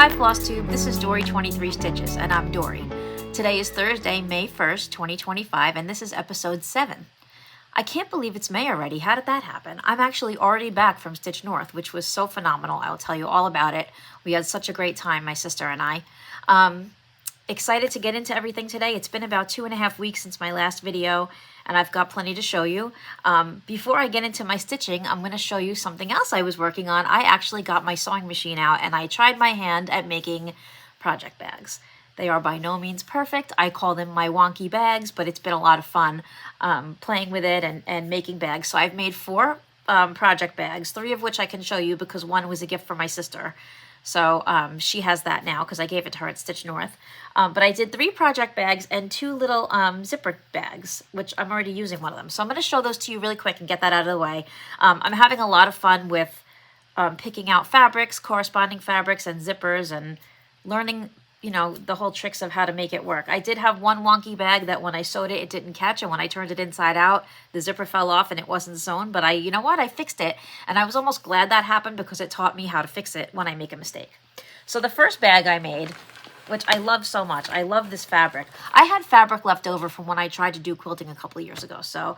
Hi Flosstube, this is Dory23 Stitches, and I'm Dory. Today is Thursday, May 1st, 2025, and this is episode 7. I can't believe it's May already. How did that happen? I'm actually already back from Stitch North, which was so phenomenal. I'll tell you all about it. We had such a great time, my sister and I. Excited to get into everything today. It's been about 2.5 weeks since my last video, and I've got plenty to show you. Before I get into my stitching, I'm going to show you something else I was working on. I actually got my sewing machine out, and I tried my hand at making project bags. They are by no means perfect. I call them my wonky bags, but it's been a lot of fun playing with it and making bags. So I've made 4 project bags, 3 of which I can show you because one was a gift from my sister. So she has that now because I gave it to her at Stitch North. But I did 3 project bags and 2 little zipper bags, which I'm already using one of them. So I'm going to show those to you really quick and get that out of the way. I'm having a lot of fun with picking out fabrics, corresponding fabrics, and zippers, and learning, you know, the whole tricks of how to make it work. I did have one wonky bag that when I sewed it, it didn't catch, and when I turned it inside out, the zipper fell off and it wasn't sewn, but you know what? I fixed it, and I was almost glad that happened because it taught me how to fix it when I make a mistake. So the first bag I made, which I love so much, I love this fabric. I had fabric left over from when I tried to do quilting a couple of years ago, so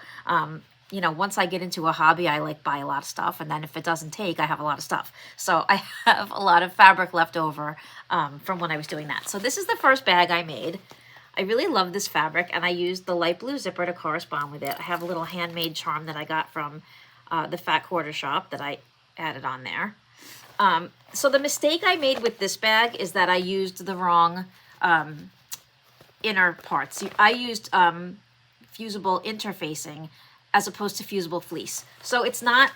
you know, once I get into a hobby, I like buy a lot of stuff, and then if it doesn't take, I have a lot of stuff. So I have a lot of fabric left over from when I was doing that. So this is the first bag I made. I really love this fabric, and I used the light blue zipper to correspond with it. I have a little handmade charm that I got from the Fat Quarter Shop that I added on there. So the mistake I made with this bag is that I used the wrong inner parts. I used fusible interfacing as opposed to fusible fleece. So it's not,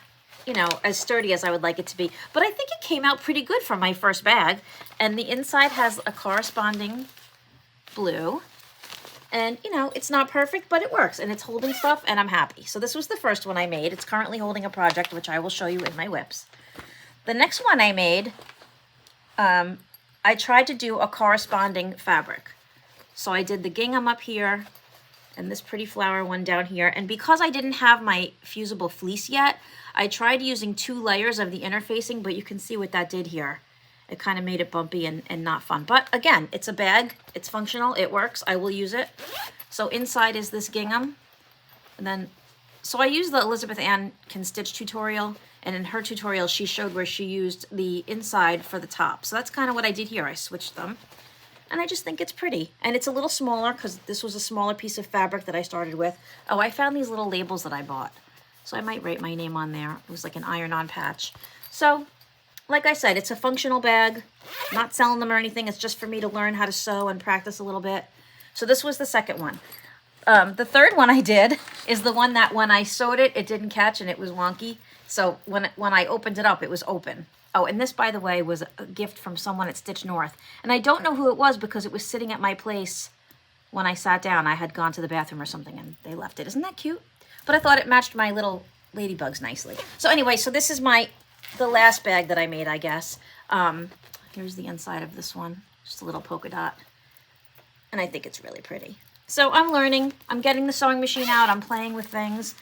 you know, as sturdy as I would like it to be. But I think it came out pretty good for my first bag. And the inside has a corresponding blue. And, you know, it's not perfect, but it works. And it's holding stuff, and I'm happy. So this was the first one I made. It's currently holding a project, which I will show you in my whips. The next one I made, I tried to do a corresponding fabric. So I did the gingham up here, and this pretty flower one down here. And because I didn't have my fusible fleece yet, I tried using 2 layers of the interfacing, but you can see what that did here. It kind of made it bumpy and not fun. But again, it's a bag, it's functional, it works, I will use it. So inside is this gingham. And then, so I used the Elizabeth Ann Can Stitch tutorial, and in her tutorial, she showed where she used the inside for the top. So that's kind of what I did here, I switched them. And I just think it's pretty. And it's a little smaller because this was a smaller piece of fabric that I started with. Oh, I found these little labels that I bought. So I might write my name on there. It was like an iron-on patch. So, like I said, it's a functional bag. I'm not selling them or anything. It's just for me to learn how to sew and practice a little bit. So this was the second one. The third one I did is the one that when I sewed it, it didn't catch and it was wonky. So when I opened it up, it was open. Oh, and this, by the way, was a gift from someone at Stitch North. And I don't know who it was because it was sitting at my place when I sat down. I had gone to the bathroom or something and they left it. Isn't that cute? But I thought it matched my little ladybugs nicely. So anyway, so this is the last bag that I made, I guess. Here's the inside of this one. Just a little polka dot. And I think it's really pretty. So I'm learning. I'm getting the sewing machine out. I'm playing with things.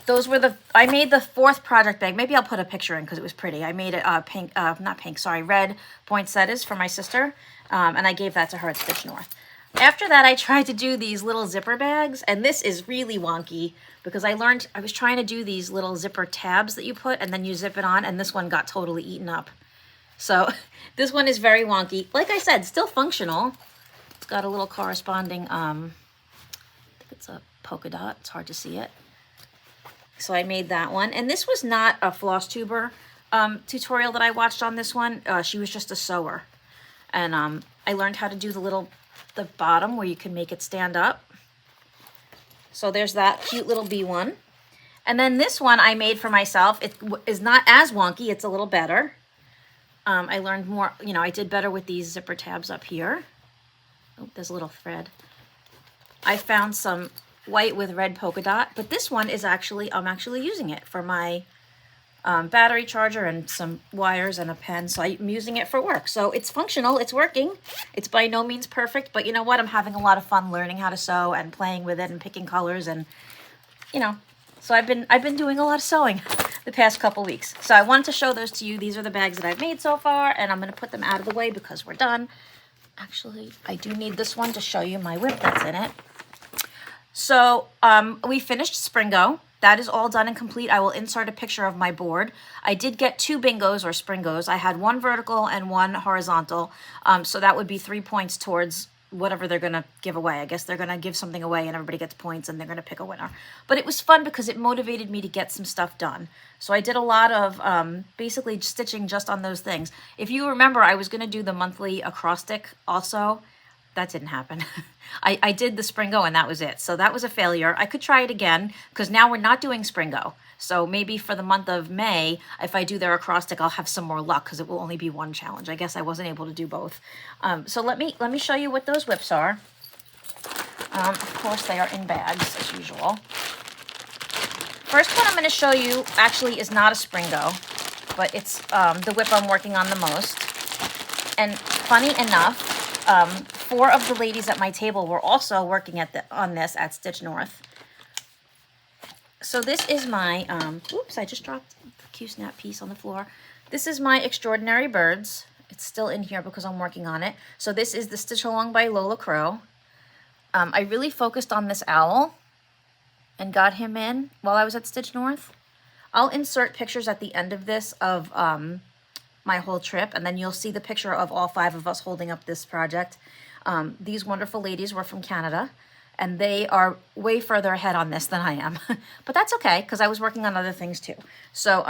Those were I made the 4th project bag. Maybe I'll put a picture in because it was pretty. I made it red poinsettias for my sister, and I gave that to her at Stitch North. After that, I tried to do these little zipper bags, and this is really wonky because I was trying to do these little zipper tabs that you put, and then you zip it on, and this one got totally eaten up. So this one is very wonky. Like I said, still functional. It's got a little corresponding, I think it's a polka dot. It's hard to see it. So I made that one. And this was not a Flosstuber tutorial that I watched on this one. She was just a sewer. And I learned how to do the bottom where you can make it stand up. So there's that cute little bee one. And then this one I made for myself. It is not as wonky. It's a little better. I learned more, you know, I did better with these zipper tabs up here. Oh, there's a little thread. I found some white with red polka dot, but this one is I'm actually using it for my battery charger and some wires and a pen, so I'm using it for work. So it's functional, it's working. It's by no means perfect, but you know what? I'm having a lot of fun learning how to sew and playing with it and picking colors, and you know, so I've been doing a lot of sewing. the past couple weeks. So I wanted to show those to you. These are the bags that I've made so far, and I'm going to put them out of the way because we're done. Actually, I do need this one to show you my whip that's in it. So we finished Springo. That is all done and complete. I will insert a picture of my board. I did get 2 bingos or Springos. I had 1 vertical and 1 horizontal. So that would be 3 points towards whatever they're going to give away. I guess they're going to give something away and everybody gets points and they're going to pick a winner. But it was fun because it motivated me to get some stuff done. So I did a lot of basically stitching just on those things. If you remember, I was going to do the monthly acrostic also. That didn't happen. I did the Springo and that was it. So that was a failure. I could try it again because now we're not doing Springo. So maybe for the month of May, if I do their acrostic, I'll have some more luck because it will only be 1 challenge. I guess I wasn't able to do both. So let me show you what those whips are. Of course, they are in bags as usual. First one I'm going to show you actually is not a Springo, but it's the whip I'm working on the most. And funny enough, 4 of the ladies at my table were also working on this at Stitch North. So this is my, oops, I just dropped the Q-snap piece on the floor. This is my Extraordinary Birds. It's still in here because I'm working on it. So this is the Stitch Along by Lola Crow. I really focused on this owl and got him in while I was at Stitch North. I'll insert pictures at the end of this of my whole trip, and then you'll see the picture of all 5 of us holding up this project. These wonderful ladies were from Canada, and they are way further ahead on this than I am. But that's okay, because I was working on other things too. So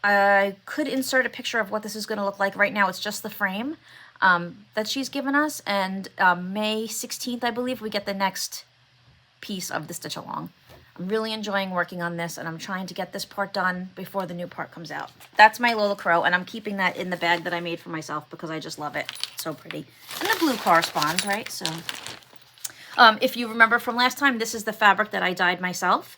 I could insert a picture of what this is going to look like. Right now it's just the frame that she's given us, and May 16th, I believe, we get the next piece of the Stitch Along. I'm really enjoying working on this, and I'm trying to get this part done before the new part comes out. That's my Lola Crow, and I'm keeping that in the bag that I made for myself because I just love it. It's so pretty. And the blue corresponds, right? So if you remember from last time, this is the fabric that I dyed myself.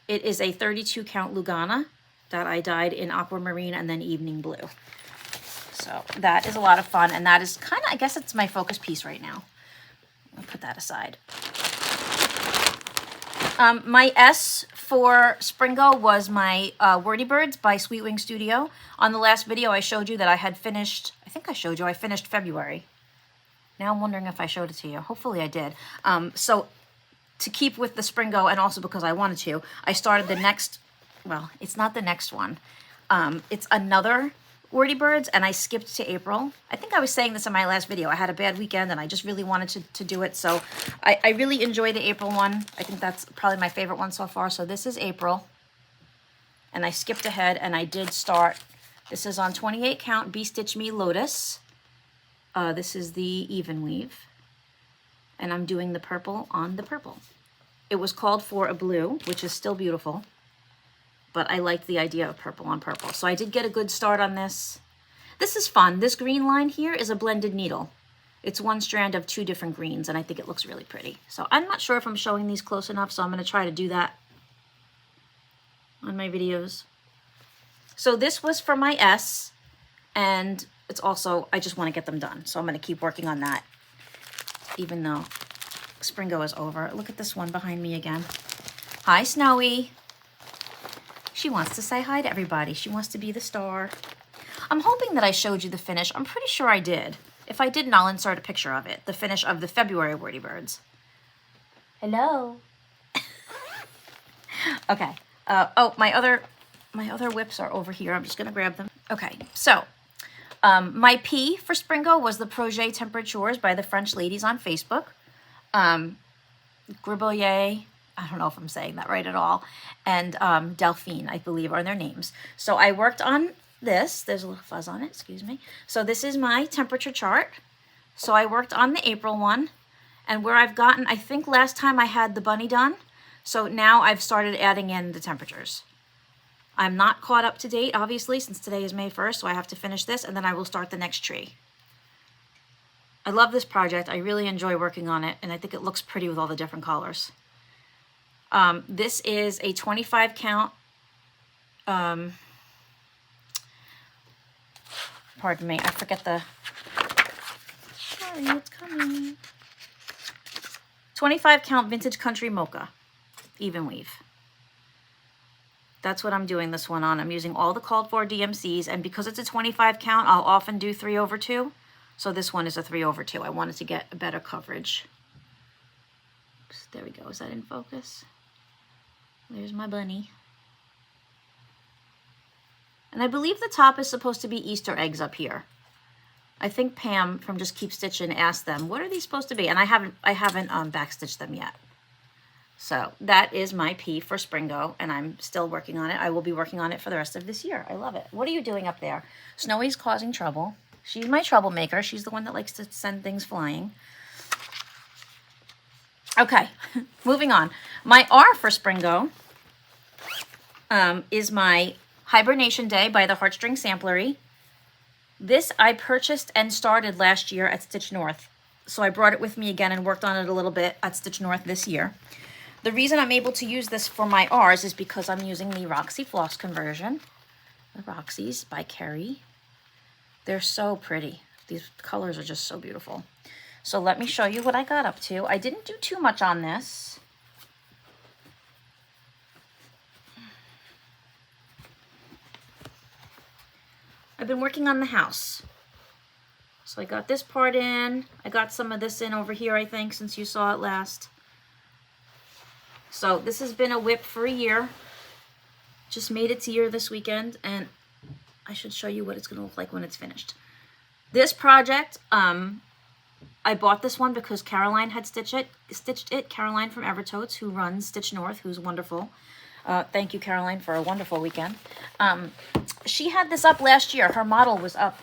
It is a 32 count Lugana that I dyed in aquamarine and then evening blue. So that is a lot of fun, and that is kind of, I guess it's my focus piece right now. I'll put that aside. My S for Springo was my Wordy Birds by Sweet Wing Studio. On the last video, I showed you that I had finished, I think I showed you, I finished February. Now I'm wondering if I showed it to you. Hopefully I did. So to keep with the Springo, and also because I wanted to, I started the next, well, it's not the next one. It's another Wordy Birds, and I skipped to April. I think I was saying this in my last video. I had a bad weekend, and I just really wanted to do it. So I really enjoy the April one. I think that's probably my favorite one so far. So this is April. And I skipped ahead, and I did start. This is on 28 count Bee Stitch Me Lotus. This is the even weave. And I'm doing the purple on the purple. It was called for a blue, which is still beautiful. But I liked the idea of purple on purple. So I did get a good start on this. This is fun. This green line here is a blended needle. It's 1 strand of 2 different greens, and I think it looks really pretty. So I'm not sure if I'm showing these close enough, so I'm going to try to do that on my videos. So this was for my S, and it's also, I just want to get them done. So I'm going to keep working on that, even though Springo is over. Look at this one behind me again. Hi, Snowy. She wants to say hi to everybody. She wants to be the star. I'm hoping that I showed you the finish. I'm pretty sure I did. If I didn't, I'll insert a picture of it. The finish of the February Wordy Birds. Hello. Okay. Oh, my other whips are over here. I'm just going to grab them. Okay, so my P for Springo was the Projet Temperatures by the French ladies on Facebook. Gribouillet, I don't know if I'm saying that right at all, and Delphine, I believe, are their names. So I worked on this. There's a little fuzz on it, excuse me. So this is my temperature chart. So I worked on the April one, and where I've gotten, I think last time I had the bunny done, so now I've started adding in the temperatures. I'm not caught up to date, obviously, since today is May 1st, so I have to finish this, and then I will start the next tree. I love this project. I really enjoy working on it, and I think it looks pretty with all the different colors. This is a 25 count, pardon me, I forget the, sorry, it's coming. 25 count Vintage Country Mocha, even weave. That's what I'm doing this one on. I'm using all the called for DMCs, and because it's a 25 count, I'll often do 3/2. So this one is a 3/2. I wanted to get a better coverage. Oops, there we go. Is that in focus? There's my bunny. And I believe the top is supposed to be Easter eggs up here. I think Pam from Just Keep Stitching asked them, what are these supposed to be? And I haven't backstitched them yet. So that is my P for Springo, and I'm still working on it. I will be working on it for the rest of this year. I love it. What are you doing up there? Snowy's causing trouble. She's my troublemaker. She's the one that likes to send things flying. Okay, moving on. My R for Springo is my Hibernation Day by the Heartstring Samplery. This I purchased and started last year at Stitch North. So I brought it with me again and worked on it a little bit at Stitch North this year. The reason I'm able to use this for my R's is because I'm using the Roxy Floss conversion. The Roxy's by Kerri. They're so pretty. These colors are just so beautiful. So let me show you what I got up to. I didn't do too much on this. I've been working on the house. So I got this part in. I got some of this in over here, I think, since you saw it last. So this has been a whip for a year. Just made its year this weekend, and I should show you what it's going to look like when it's finished. This project, I bought this one because Caroline had stitched it. Caroline from Evertotes, who runs Stitch North, who's wonderful. Thank you, Caroline, for a wonderful weekend. She had this up last year. Her model was up,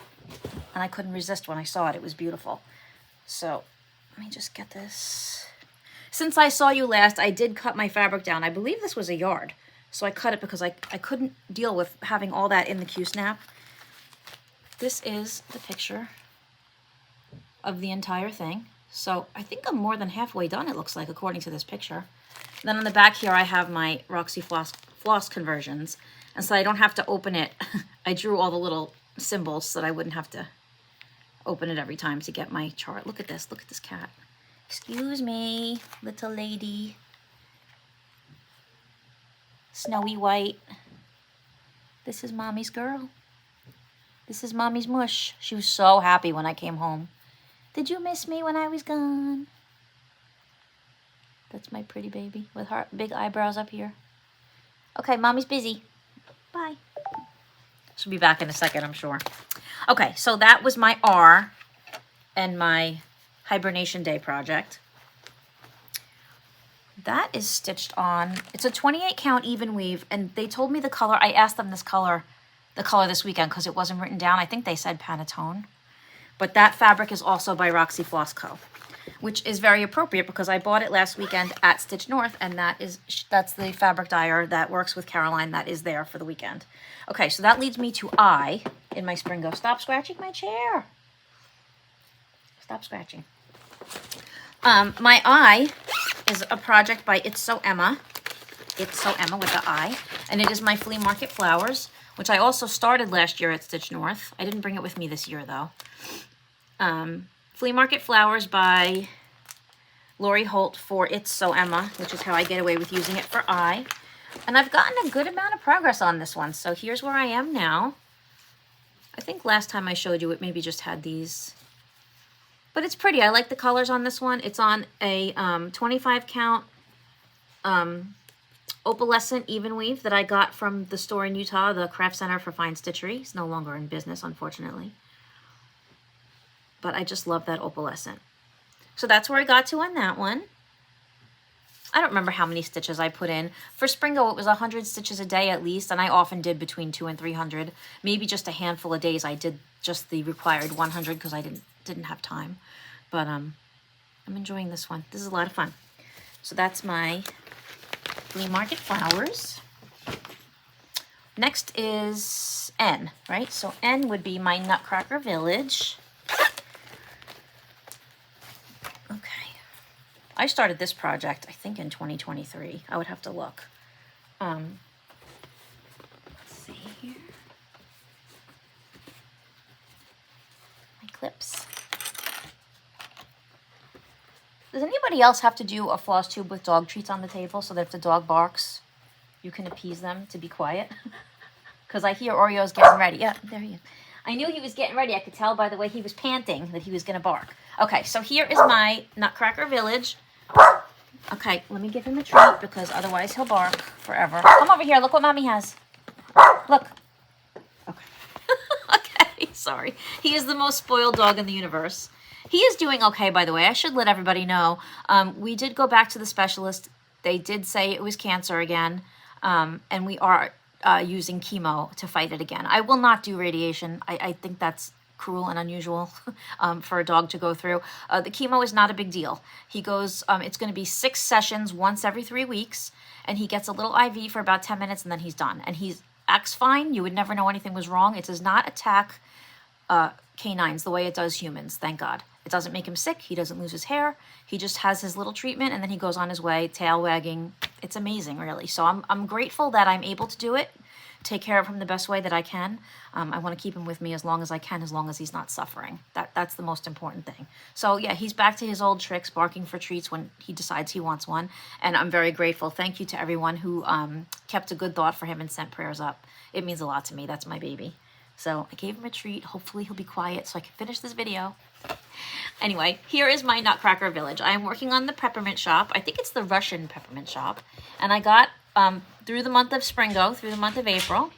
and I couldn't resist when I saw it. It was beautiful. So let me just get this. Since I saw you last, I did cut my fabric down. I believe this was a yard. So I cut it because I couldn't deal with having all that in the Q-snap. This is the picture of the entire thing. So I think I'm more than halfway done, it looks like, according to this picture. And then on the back here, I have my Roxy Floss conversions. And so I don't have to open it. I drew all the little symbols so that I wouldn't have to open it every time to get my chart. Look at this. Look at this cat. Excuse me, little lady. Snowy white. This is Mommy's girl. This is Mommy's mush. She was so happy when I came home. Did you miss me when I was gone? That's my pretty baby with her big eyebrows up here. Okay, Mommy's busy. Bye. She'll be back in a second, I'm sure. Okay, so that was my R and my Hibernation Day project. That is stitched on. It's a 28 count even weave, and they told me the color. I asked them the color this weekend because it wasn't written down. I think they said Pantone. But that fabric is also by Roxy Floss Co., which is very appropriate because I bought it last weekend at Stitch North, and that's the fabric dyer that works with Caroline that is there for the weekend. Okay, so that leads me to I in my Springo. Stop scratching my chair. Stop scratching. My I is a project by It's So Emma. It's So Emma with the I. And it is my Flea Market Flowers, which I also started last year at Stitch North. I didn't bring it with me this year, though. Flea Market Flowers by Lori Holt for It's So Emma, which is how I get away with using it for I. And I've gotten a good amount of progress on this one. So here's where I am now. I think last time I showed you it maybe just had these. But it's pretty. I like the colors on this one. It's on a 25 count opalescent even weave that I got from the store in Utah, the Craft Center for Fine Stitchery. It's no longer in business, unfortunately. But I just love that opalescent. So that's where I got to on that one. I don't remember how many stitches I put in. For Springo, it was 100 stitches a day at least, and I often did between 200 and 300. Maybe just a handful of days I did just the required 100 because I didn't have time. But I'm enjoying this one. This is a lot of fun. So that's my Flea Market Flowers. Next is N, right? So N would be my Nutcracker Village. Okay. I started this project, I think, in 2023. I would have to look. Let's see here. My clips. Does anybody else have to do a floss tube with dog treats on the table so that if the dog barks, you can appease them to be quiet. Because I hear Oreo's getting ready. Yeah, there he is. I knew he was getting ready. I could tell by the way he was panting that he was going to bark. Okay, so here is my Nutcracker Village. Okay, let me give him a treat because otherwise he'll bark forever. Come over here. Look what Mommy has. Look. Okay. Okay, sorry. He is the most spoiled dog in the universe. He is doing okay, by the way. I should let everybody know. We did go back to the specialist. They did say it was cancer again, and we are using chemo to fight it again. I will not do radiation. I think that's cruel and unusual for a dog to go through. The chemo is not a big deal. He goes, it's going to be 6 sessions once every 3 weeks, and he gets a little IV for about 10 minutes, and then he's done. And he acts fine. You would never know anything was wrong. It does not attack canines the way it does humans, thank God. It doesn't make him sick. He doesn't lose his hair. He just has his little treatment, and then he goes on his way, tail wagging. It's amazing, really. So I'm grateful that I'm able to do it, take care of him the best way that I can. I want to keep him with me as long as I can, as long as he's not suffering. That's the most important thing. So yeah, he's back to his old tricks, barking for treats when he decides he wants one. And I'm very grateful. Thank you to everyone who kept a good thought for him and sent prayers up. It means a lot to me. That's my baby. So I gave him a treat. Hopefully he'll be quiet so I can finish this video. Anyway, here is my Nutcracker Village. I am working on the peppermint shop. I think it's the Russian peppermint shop. And I got, through the month of Springo, through the month of April,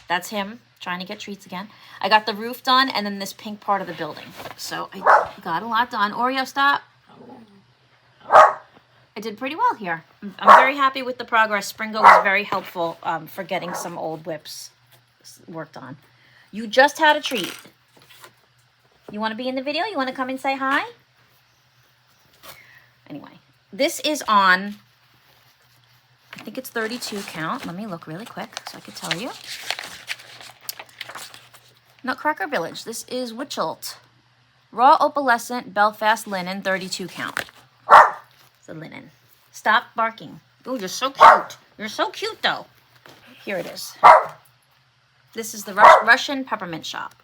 that's him trying to get treats again. I got the roof done and then this pink part of the building. So I got a lot done. Oreo, stop. I did pretty well here. I'm very happy with the progress. Springo was very helpful for getting some old whips worked on. You just had a treat. You want to be in the video? You want to come and say hi? Anyway, this is on, I think it's 32 count. Let me look really quick so I could tell you. Nutcracker Village. This is Wichelt. Raw opalescent Belfast linen, 32 count. It's a linen. Stop barking. Oh, you're so cute. You're so cute, though. Here it is. This is the Russian peppermint shop.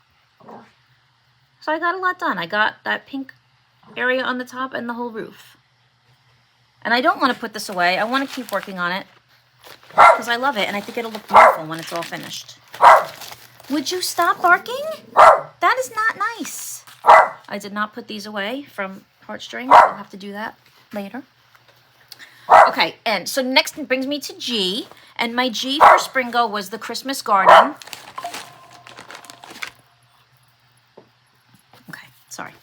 So I got a lot done. I got that pink area on the top and the whole roof. And I don't want to put this away. I want to keep working on it because I love it and I think it'll look beautiful when it's all finished. Would you stop barking? That is not nice. I did not put these away from heartstrings. I'll have to do that later. Okay, and so next it brings me to G. And my G for Springo was the Christmas garden. Sorry.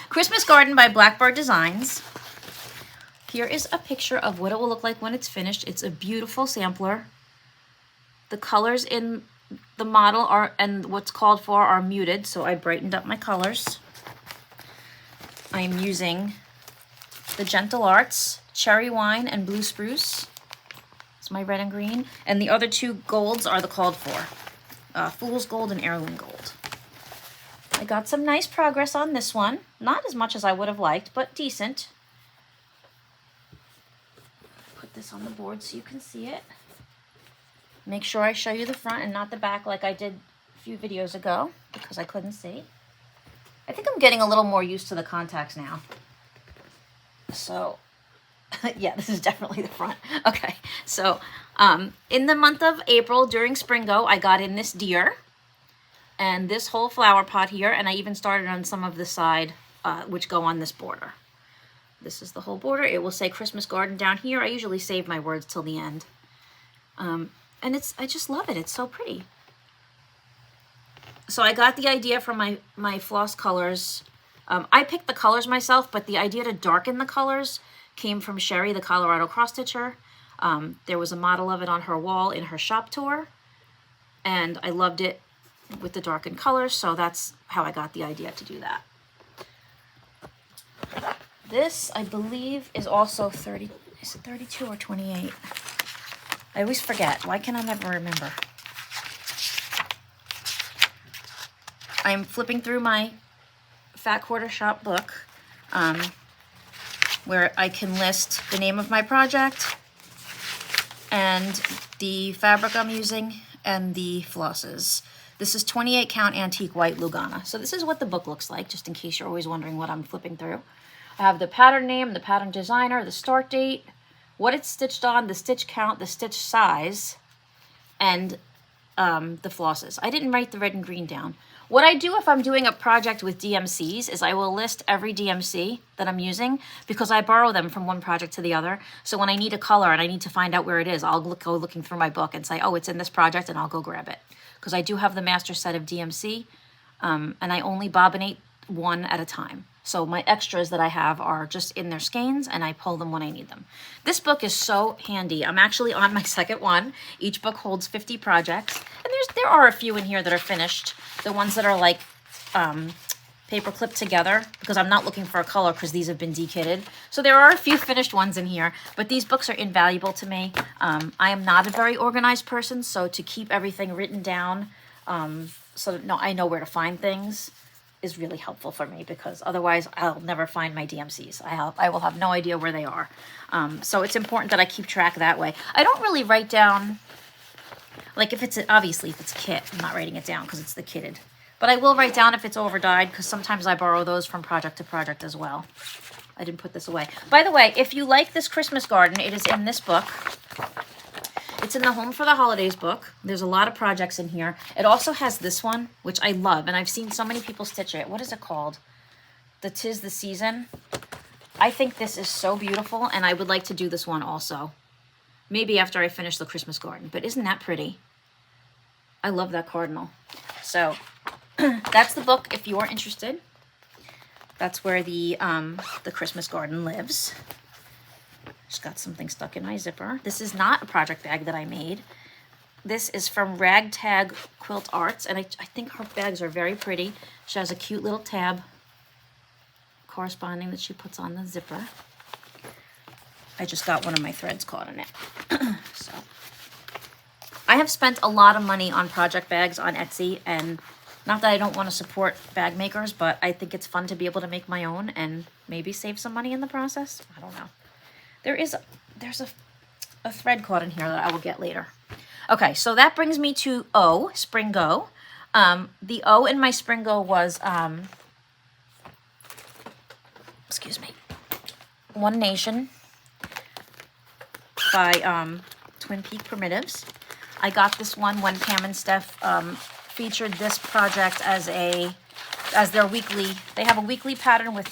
Christmas Garden by Blackbird Designs. Here is a picture of what it will look like when it's finished. It's a beautiful sampler. The colors in the model are, and what's called for, are muted, so I brightened up my colors. I am using the Gentle Arts, Cherry Wine, and Blue Spruce. It's my red and green. And the other 2 golds are the called for. Fool's Gold and Heirloom Gold. I got some nice progress on this one. Not as much as I would have liked, but decent. Put this on the board so you can see it. Make sure I show you the front and not the back like I did a few videos ago because I couldn't see. I think I'm getting a little more used to the contacts now. So, yeah, this is definitely the front. Okay, so in the month of April during Springo, I got in this deer. And this whole flower pot here, and I even started on some of the side, which go on this border. This is the whole border. It will say Christmas Garden down here. I usually save my words till the end. And I just love it. It's so pretty. So I got the idea from my floss colors. I picked the colors myself, but the idea to darken the colors came from Sheri, the Colorado cross-stitcher. There was a model of it on her wall in her shop tour, and I loved it with the darkened colors, so that's how I got the idea to do that. This, I believe, is also 30, is it 32 or 28? I always forget. Why can I never remember? I'm flipping through my Fat Quarter Shop book, where I can list the name of my project and the fabric I'm using and the flosses. This is 28 count antique white Lugana. So this is what the book looks like, just in case you're always wondering what I'm flipping through. I have the pattern name, the pattern designer, the start date, what it's stitched on, the stitch count, the stitch size, and the flosses. I didn't write the red and green down. What I do if I'm doing a project with DMCs is I will list every DMC that I'm using because I borrow them from one project to the other. So when I need a color and I need to find out where it is, I'll go looking through my book and say, oh, it's in this project, and I'll go grab it. Because I do have the master set of DMC, and I only bobbinate one at a time. So my extras that I have are just in their skeins, and I pull them when I need them. This book is so handy. I'm actually on my second one. Each book holds 50 projects, and there are a few in here that are finished. The ones that are like paper clipped together, because I'm not looking for a color because these have been dekitted. So there are a few finished ones in here, but these books are invaluable to me. I am not a very organized person, so to keep everything written down so that I know where to find things is really helpful for me, because otherwise I'll never find my DMCs. I will have no idea where they are. So it's important that I keep track that way. I don't really write down, like obviously if it's kit, I'm not writing it down because it's the kitted. But I will write down if it's over dyed, because sometimes I borrow those from project to project as well. I didn't put this away. By the way, if you like this Christmas garden, it is in this book. It's in the Home for the Holidays book. There's a lot of projects in here. It also has this one, which I love, and I've seen so many people stitch it. What is it called? The 'Tis the Season. I think this is so beautiful, and I would like to do this one also. Maybe after I finish the Christmas garden, but isn't that pretty? I love that cardinal. So that's the book if you're interested. That's where the Christmas garden lives. Just got something stuck in my zipper. This is not a project bag that I made. This is from Ragtag Quilt Arts, and I think her bags are very pretty. She has a cute little tab corresponding that she puts on the zipper. I just got one of my threads caught in it. So I have spent a lot of money on project bags on Etsy, and not that I don't want to support bag makers, but I think it's fun to be able to make my own and maybe save some money in the process. I don't know. There's a thread caught in here that I will get later. Okay, so that brings me to O, Spring Go. The O in my Spring Go was, excuse me, One Nation by Twin Peak Primitives. I got this one when Pam and Steph featured this project as their weekly. They have a weekly pattern with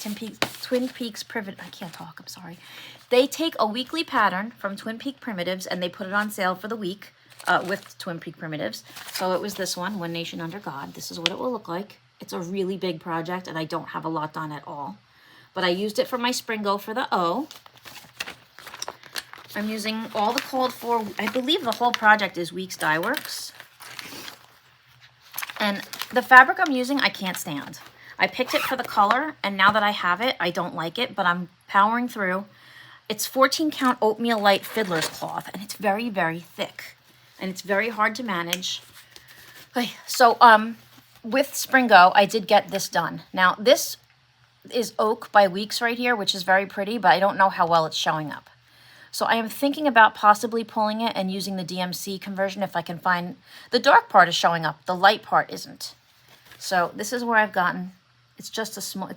Twin Peaks Primitives. I can't talk, I'm sorry. They take a weekly pattern from Twin Peak Primitives and they put it on sale for the week with Twin Peak Primitives. So it was this one, One Nation Under God. This is what it will look like. It's a really big project and I don't have a lot done at all. But I used it for my Spring Go for the O. I'm using all the called for, I believe the whole project is Weeks Dye Works. And the fabric I'm using, I can't stand. I picked it for the color, and now that I have it, I don't like it, but I'm powering through. It's 14 count oatmeal light fiddler's cloth, and it's very, very thick, and it's very hard to manage. Okay, so with Spring Go, I did get this done. Now, this is Oak by Weeks right here, which is very pretty, but I don't know how well it's showing up. So I am thinking about possibly pulling it and using the DMC conversion if I can find. The dark part is showing up, the light part isn't. So this is where I've gotten. It's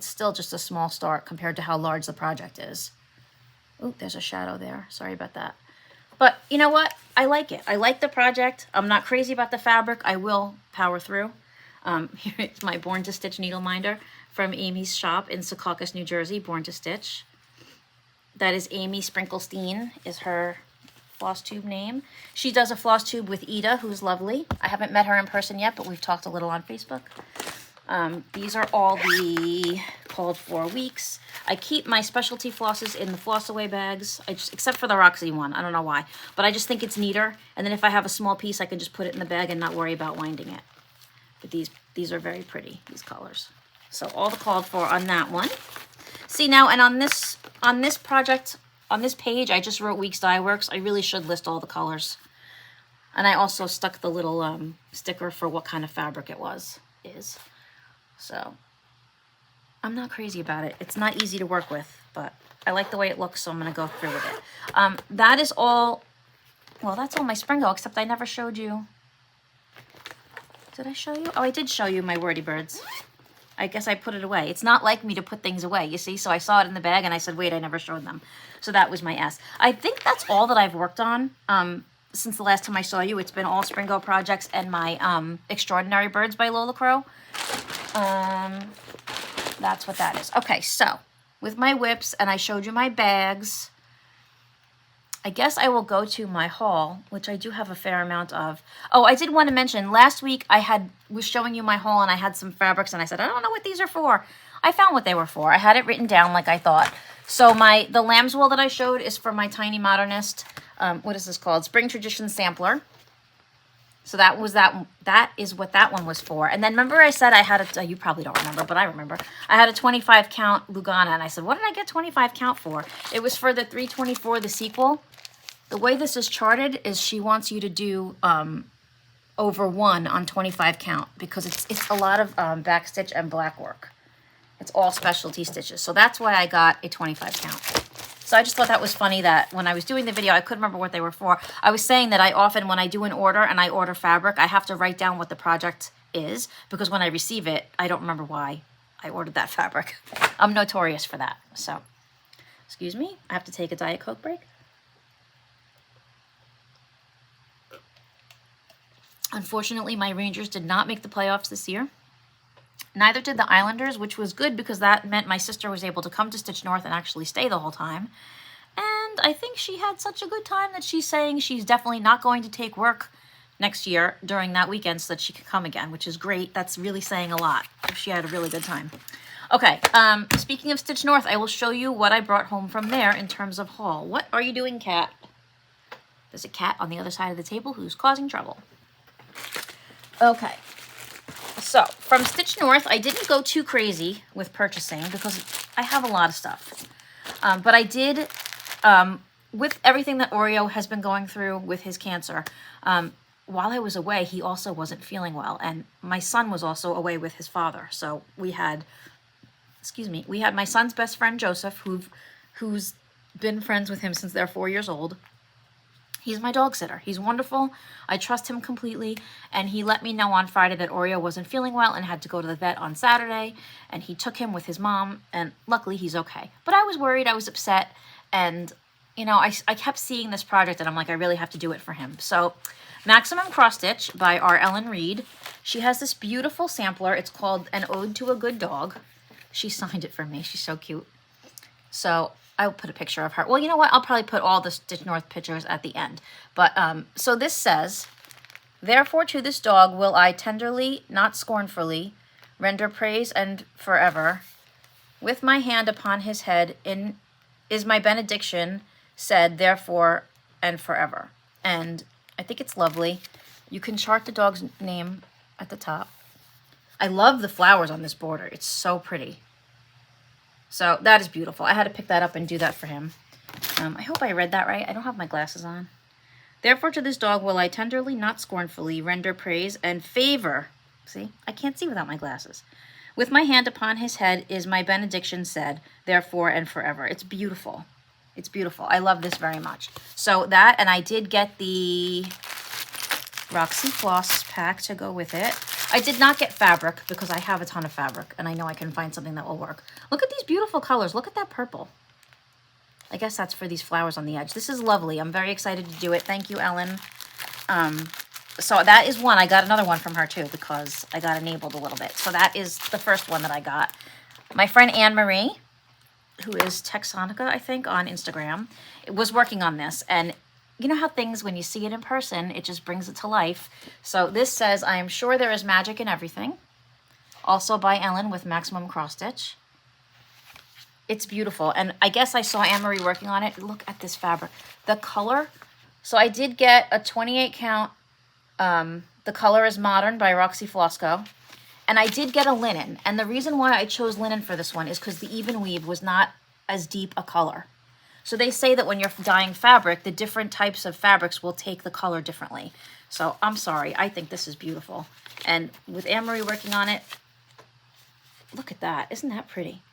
still just a small start compared to how large the project is. Oh, there's a shadow there. Sorry about that. But you know what? I like it. I like the project. I'm not crazy about the fabric. I will power through. Here's my Born to Stitch needle minder from Amy's shop in Secaucus, New Jersey, Born to Stitch. That is Amy Sprinklestein is her floss tube name. She does a floss tube with Ida, who's lovely. I haven't met her in person yet, but we've talked a little on Facebook. These are all the called for weeks. I keep my specialty flosses in the floss away bags, except for the Roxy one. I don't know why, but I just think it's neater. And then if I have a small piece, I can just put it in the bag and not worry about winding it. But these are very pretty, these colors. So all the called for on that one. See now, and on this project, on this page, I just wrote Weeks Dye Works. I really should list all the colors. And I also stuck the little sticker for what kind of fabric it is. So I'm not crazy about it. It's not easy to work with, but I like the way it looks, so I'm going to go through with it. That is all, well, that's all my Spring Go, except I never showed you. Did I show you? Oh, I did show you my Wordy Birds. I guess I put it away. It's not like me to put things away, you see? So I saw it in the bag and I said, wait, I never showed them. So that was my S. I think that's all that I've worked on since the last time I saw you. It's been all Springo projects and my Extraordinary Birds by Lola Crow. That's what that is. Okay, so with my whips, and I showed you my bags, I guess I will go to my haul, which I do have a fair amount of. Oh, I did want to mention, last week I was showing you my haul and I had some fabrics and I said, I don't know what these are for. I found what they were for. I had it written down like I thought. So the lamb's wool that I showed is for my Tiny Modernist, what is this called? Spring Tradition Sampler. So that is what that one was for. And then remember I said I had you probably don't remember, but I remember. I had a 25 count Lugana and I said, what did I get 25 count for? It was for the 324, the sequel. The way this is charted is she wants you to do over 1 on 25 count because it's a lot of back stitch and black work. It's all specialty stitches. So that's why I got a 25 count. So I just thought that was funny that when I was doing the video, I couldn't remember what they were for. I was saying that I often, when I do an order and I order fabric, I have to write down what the project is because when I receive it, I don't remember why I ordered that fabric. I'm notorious for that. So, excuse me, I have to take a Diet Coke break. Unfortunately, my Rangers did not make the playoffs this year. Neither did the Islanders, which was good because that meant my sister was able to come to Stitch North and actually stay the whole time. And I think she had such a good time that she's saying she's definitely not going to take work next year during that weekend so that she can come again, which is great. That's really saying a lot. She had a really good time. Okay, speaking of Stitch North, I will show you what I brought home from there in terms of haul. What are you doing, cat? There's a cat on the other side of the table who's causing trouble. Okay, so from Stitch North, I didn't go too crazy with purchasing because I have a lot of stuff. But I did, with everything that Oreo has been going through with his cancer, while I was away, he also wasn't feeling well. And my son was also away with his father. So we had my son's best friend, Joseph, who's been friends with him since they're 4 years old. He's my dog sitter. He's wonderful. I trust him completely. And he let me know on Friday that Oreo wasn't feeling well and had to go to the vet on Saturday. And he took him with his mom. And luckily, he's okay. But I was worried. I was upset. And, you know, I kept seeing this project. And I'm like, I really have to do it for him. So Maximum Cross Stitch by our Ellen Reed. She has this beautiful sampler. It's called An Ode to a Good Dog. She signed it for me. She's so cute. So I'll put a picture of her. Well, you know what? I'll probably put all the Stitch North pictures at the end. But, so this says, therefore to this dog will I tenderly, not scornfully, render praise and forever. With my hand upon his head is my benediction said, therefore and forever. And I think it's lovely. You can chart the dog's name at the top. I love the flowers on this border. It's so pretty. So that is beautiful. I had to pick that up and do that for him. I hope I read that right. I don't have my glasses on. Therefore to this dog will I tenderly, not scornfully, render praise and favor. See, I can't see without my glasses. With my hand upon his head is my benediction said, therefore and forever. It's beautiful. It's beautiful. I love this very much. So that, and I did get the Roxy Floss pack to go with it. I did not get fabric because I have a ton of fabric and I know I can find something that will work. Look at these beautiful colors. Look at that purple. I guess that's for these flowers on the edge. This is lovely. I'm very excited to do it. Thank you, Ellen. So that is one. I got another one from her too because I got enabled a little bit. So that is the first one that I got. My friend Anne-Marie, who is Texonica, I think, on Instagram, was working on this. And you know how things, when you see it in person, it just brings it to life. So this says, I am sure there is magic in everything. Also by Ellen with Maximum Cross Stitch. It's beautiful. And I guess I saw Anne-Marie working on it. Look at this fabric. The color. So I did get a 28 count. The Color is Modern by Roxy Flosco. And I did get a linen. And the reason why I chose linen for this one is because the even weave was not as deep a color. So they say that when you're dyeing fabric, the different types of fabrics will take the color differently. So I'm sorry. I think this is beautiful. And with Anne-Marie working on it, look at that. Isn't that pretty?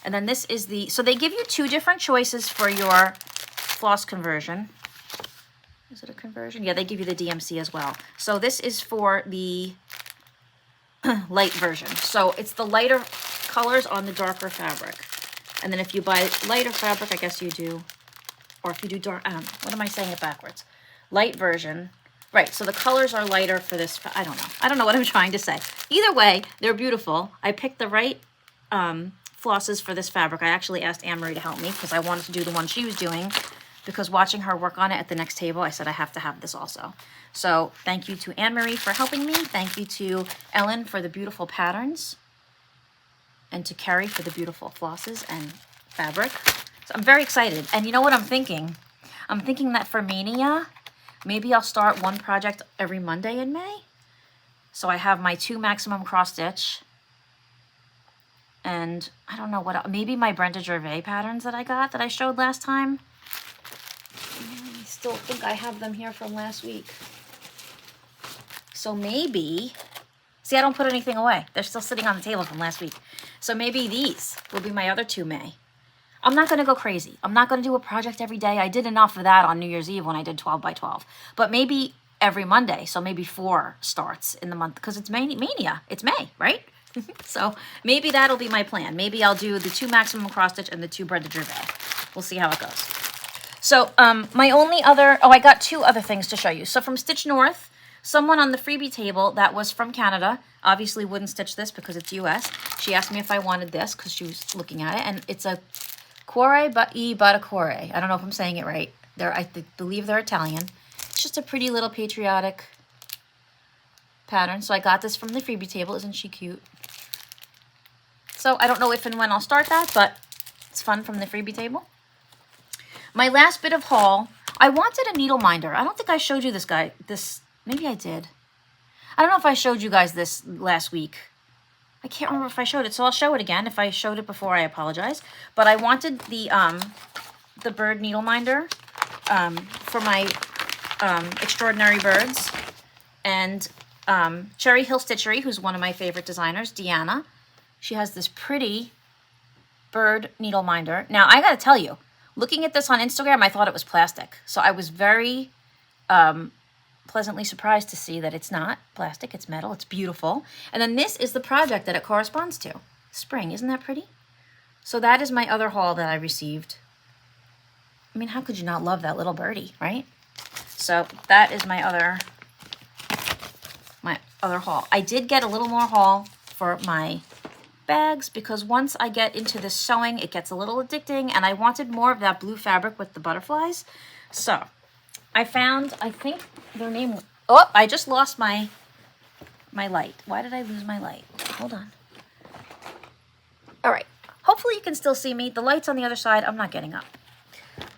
And then this is the... So they give you two different choices for your floss conversion. Is it a conversion? Yeah, they give you the DMC as well. So this is for the light version. So it's the lighter colors on the darker fabric. And then if you buy lighter fabric, I guess you do, or if you do dark, what am I saying it backwards? Light version. Right, so the colors are lighter for this. I don't know. I don't know what I'm trying to say. Either way, they're beautiful. I picked the right flosses for this fabric. I actually asked Anne-Marie to help me because I wanted to do the one she was doing, because watching her work on it at the next table, I said I have to have this also. So thank you to Anne-Marie for helping me. Thank you to Ellen for the beautiful patterns, and to Kerri for the beautiful flosses and fabric. So I'm very excited. And you know what I'm thinking? I'm thinking that for Mania, maybe I'll start one project every Monday in May. So I have my 2 maximum cross stitch. And I don't know what else. Maybe my Brenda Gervais patterns that I got that I showed last time. I still think I have them here from last week. So maybe, see, I don't put anything away. They're still sitting on the table from last week. So maybe these will be my other 2 May. I'm not going to go crazy. I'm not going to do a project every day. I did enough of that on New Year's Eve when I did 12 by 12. But maybe every Monday. So maybe 4 starts in the month, because it's Mania. It's May, right? So maybe that'll be my plan. Maybe I'll do the 2 maximum cross stitch and the 2 Brenda Gervais. We'll see how it goes. So my only other, I got 2 other things to show you. So from Stitch North, someone on the freebie table that was from Canada, obviously wouldn't stitch this because it's US. She asked me if I wanted this because she was looking at it, and it's a Cuore e Badacore. I don't know if I'm saying it right. I believe they're Italian. It's just a pretty little patriotic pattern. So I got this from the freebie table. Isn't she cute? So I don't know if and when I'll start that, but it's fun from the freebie table. My last bit of haul, I wanted a needle minder. I don't think I showed you this. Maybe I did. I don't know if I showed you guys this last week. I can't remember if I showed it, so I'll show it again. If I showed it before, I apologize. But I wanted the bird needle minder for my extraordinary birds. And Cherry Hill Stitchery, who's one of my favorite designers, Deanna, she has this pretty bird needle minder. Now, I gotta tell you, looking at this on Instagram, I thought it was plastic. So I was very pleasantly surprised to see that it's not plastic, it's metal, it's beautiful. And then this is the project that it corresponds to. Spring, isn't that pretty? So that is my other haul that I received. I mean, how could you not love that little birdie, right? So that is my other haul. I did get a little more haul for my bags because once I get into this sewing, it gets a little addicting, and I wanted more of that blue fabric with the butterflies. So I found, I think their name, oh, I just lost my light. Why did I lose my light? Hold on. All right. Hopefully you can still see me. The light's on the other side. I'm not getting up.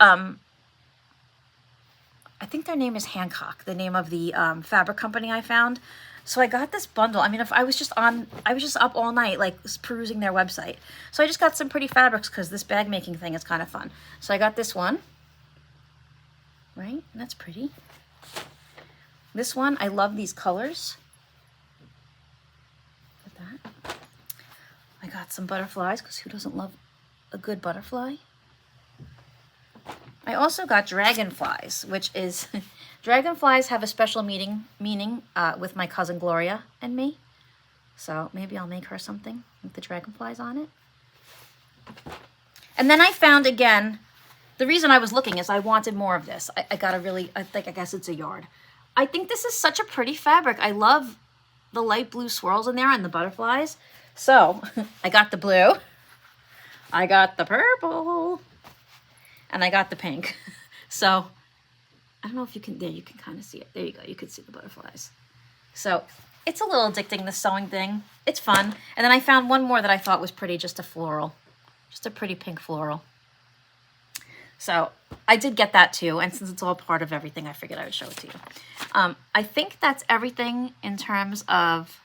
I think their name is Hancock, the name of the fabric company I found. So I got this bundle. I mean, if I was just up all night, like perusing their website. So I just got some pretty fabrics because this bag making thing is kind of fun. So I got this one. Right? That's pretty. This one, I love these colors. Look at that. I got some butterflies because who doesn't love a good butterfly? I also got dragonflies, which is, dragonflies have a special meaning with my cousin Gloria and me. So maybe I'll make her something with the dragonflies on it. And then I found again, the reason I was looking is I wanted more of this. I got a really, I guess it's a yard. I think this is such a pretty fabric. I love the light blue swirls in there and the butterflies. So I got the blue, I got the purple, and I got the pink. So I don't know if you can, there you can kind of see it. There you go, you can see the butterflies. So it's a little addicting, this sewing thing. It's fun. And then I found one more that I thought was pretty, just a floral. Just a pretty pink floral. So I did get that too, and since it's all part of everything, I figured I would show it to you. I think that's everything in terms of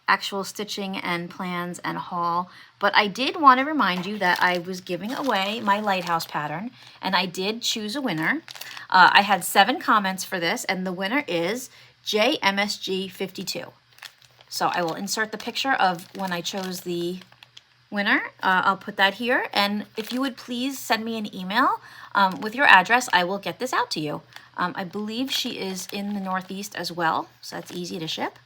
actual stitching and plans and haul, but I did want to remind you that I was giving away my lighthouse pattern, and I did choose a winner. I had 7 comments for this, and the winner is JMSG52. So I will insert the picture of when I chose the winner. I'll put that here, and if you would please send me an email with your address, I will get this out to you. I believe she is in the Northeast as well, so that's easy to ship.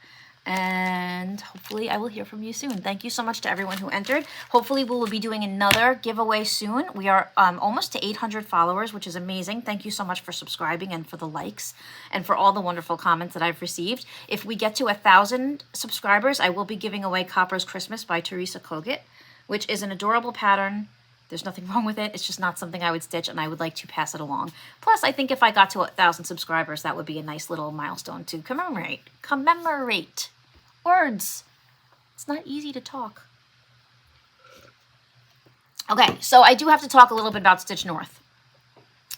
And hopefully I will hear from you soon. Thank you so much to everyone who entered. Hopefully we will be doing another giveaway soon. We are almost to 800 followers, which is amazing. Thank you so much for subscribing and for the likes and for all the wonderful comments that I've received. If we get to 1,000 subscribers, I will be giving away Copper's Christmas by Teresa Kogut, which is an adorable pattern. There's nothing wrong with it. It's just not something I would stitch, and I would like to pass it along. Plus, I think if I got to 1,000 subscribers, that would be a nice little milestone to commemorate. Commemorate. Words. It's not easy to talk. Okay, so I do have to talk a little bit about Stitch North.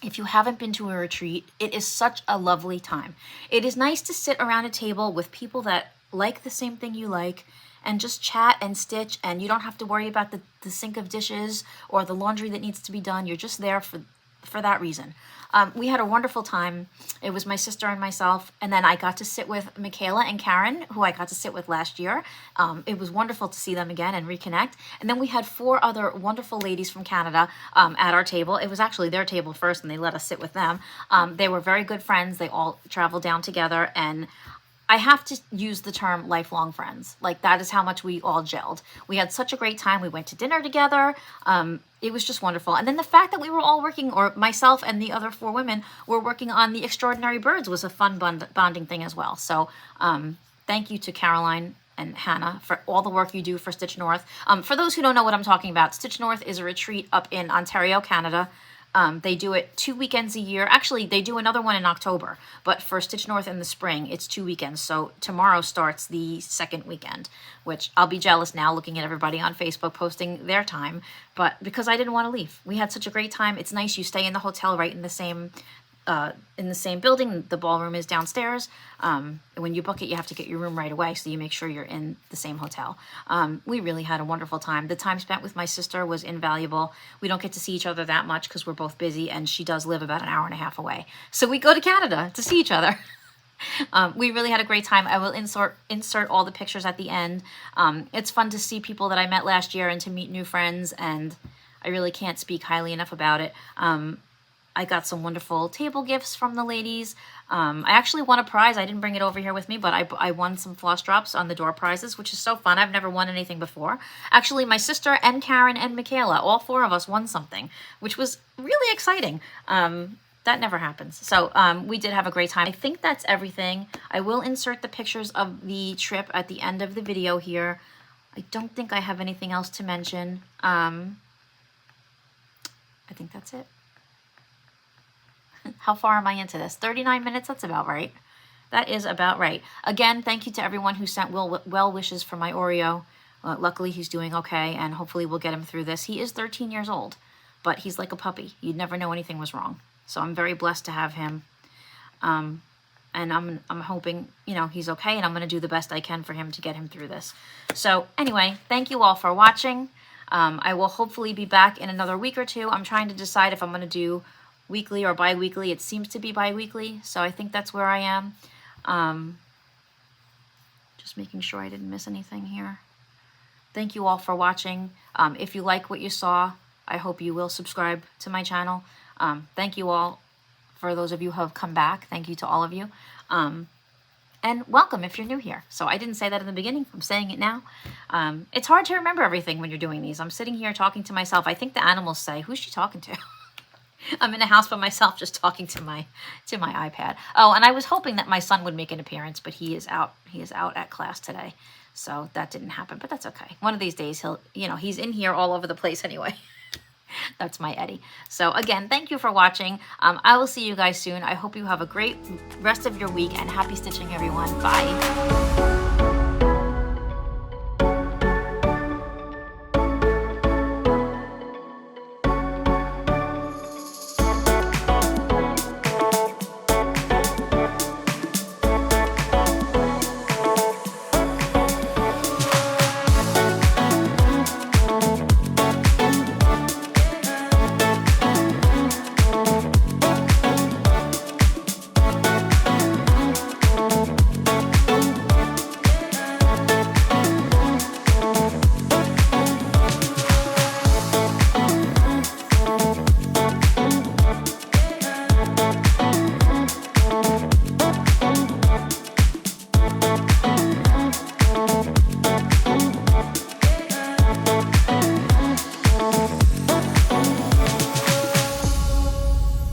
If you haven't been to a retreat, it is such a lovely time. It is nice to sit around a table with people that like the same thing you like and just chat and stitch, and you don't have to worry about the sink of dishes or the laundry that needs to be done. You're just there for that reason. We had a wonderful time. It was my sister and myself, and then I got to sit with Michaela and Karen, who I got to sit with last year. It was wonderful to see them again and reconnect. And then we had 4 other wonderful ladies from Canada at our table. It was actually their table first, and they let us sit with them. They were very good friends. They all traveled down together, and I have to use the term lifelong friends. Like, that is how much we all gelled. We had such a great time. We went to dinner together. It was just wonderful. And then the fact that we were all working, or myself and the other 4 women were working on the Extraordinary Birds, was a fun bonding thing as well. So thank you to Caroline and Hannah for all the work you do for Stitch North. For those who don't know what I'm talking about, Stitch North is a retreat up in Ontario, Canada. They do it 2 weekends a year. Actually, they do another one in October, but for Stitch North in the spring, it's 2 weekends. So tomorrow starts the 2nd weekend, which I'll be jealous now looking at everybody on Facebook posting their time, but because I didn't want to leave. We had such a great time. It's nice. You stay in the hotel right in the same building. The ballroom is downstairs. When you book it, you have to get your room right away, so you make sure you're in the same hotel. We really had a wonderful time. The time spent with my sister was invaluable. We don't get to see each other that much because we're both busy, and she does live about an hour and a half away. So we go to Canada to see each other. We really had a great time. I will insert all the pictures at the end. It's fun to see people that I met last year and to meet new friends, and I really can't speak highly enough about it. I got some wonderful table gifts from the ladies. I actually won a prize. I didn't bring it over here with me, but I won some floss drops on the door prizes, which is so fun. I've never won anything before. Actually, my sister and Karen and Michaela, all 4 of us won something, which was really exciting. That never happens. So we did have a great time. I think that's everything. I will insert the pictures of the trip at the end of the video here. I don't think I have anything else to mention. I think that's it. How far am I into this? 39 minutes? That's about right. That is about right. Again, thank you to everyone who sent well wishes for my Oreo. Luckily, he's doing okay, and hopefully we'll get him through this. He is 13 years old, but he's like a puppy. You'd never know anything was wrong. So I'm very blessed to have him. And I'm hoping, he's okay, and I'm going to do the best I can for him to get him through this. So anyway, thank you all for watching. I will hopefully be back in another week or 2. I'm trying to decide if I'm going to do weekly or bi-weekly. It seems to be bi-weekly, so I think that's where I am. Just making sure I didn't miss anything here. Thank you all for watching. If you like what you saw, I hope you will subscribe to my channel. Thank you all. For those of you who have come back, thank you to all of you. And welcome if you're new here. So I didn't say that in the beginning. I'm saying it now. It's hard to remember everything when you're doing these. I'm sitting here talking to myself. I think the animals say, who's she talking to? I'm in a house by myself just talking to my iPad. Oh, and I was hoping that my son would make an appearance, but he is out. He is out at class today. So that didn't happen, but that's okay. One of these days he's in here all over the place anyway. That's my Eddie. So again, thank you for watching. I will see you guys soon. I hope you have a great rest of your week, and happy stitching, everyone. Bye.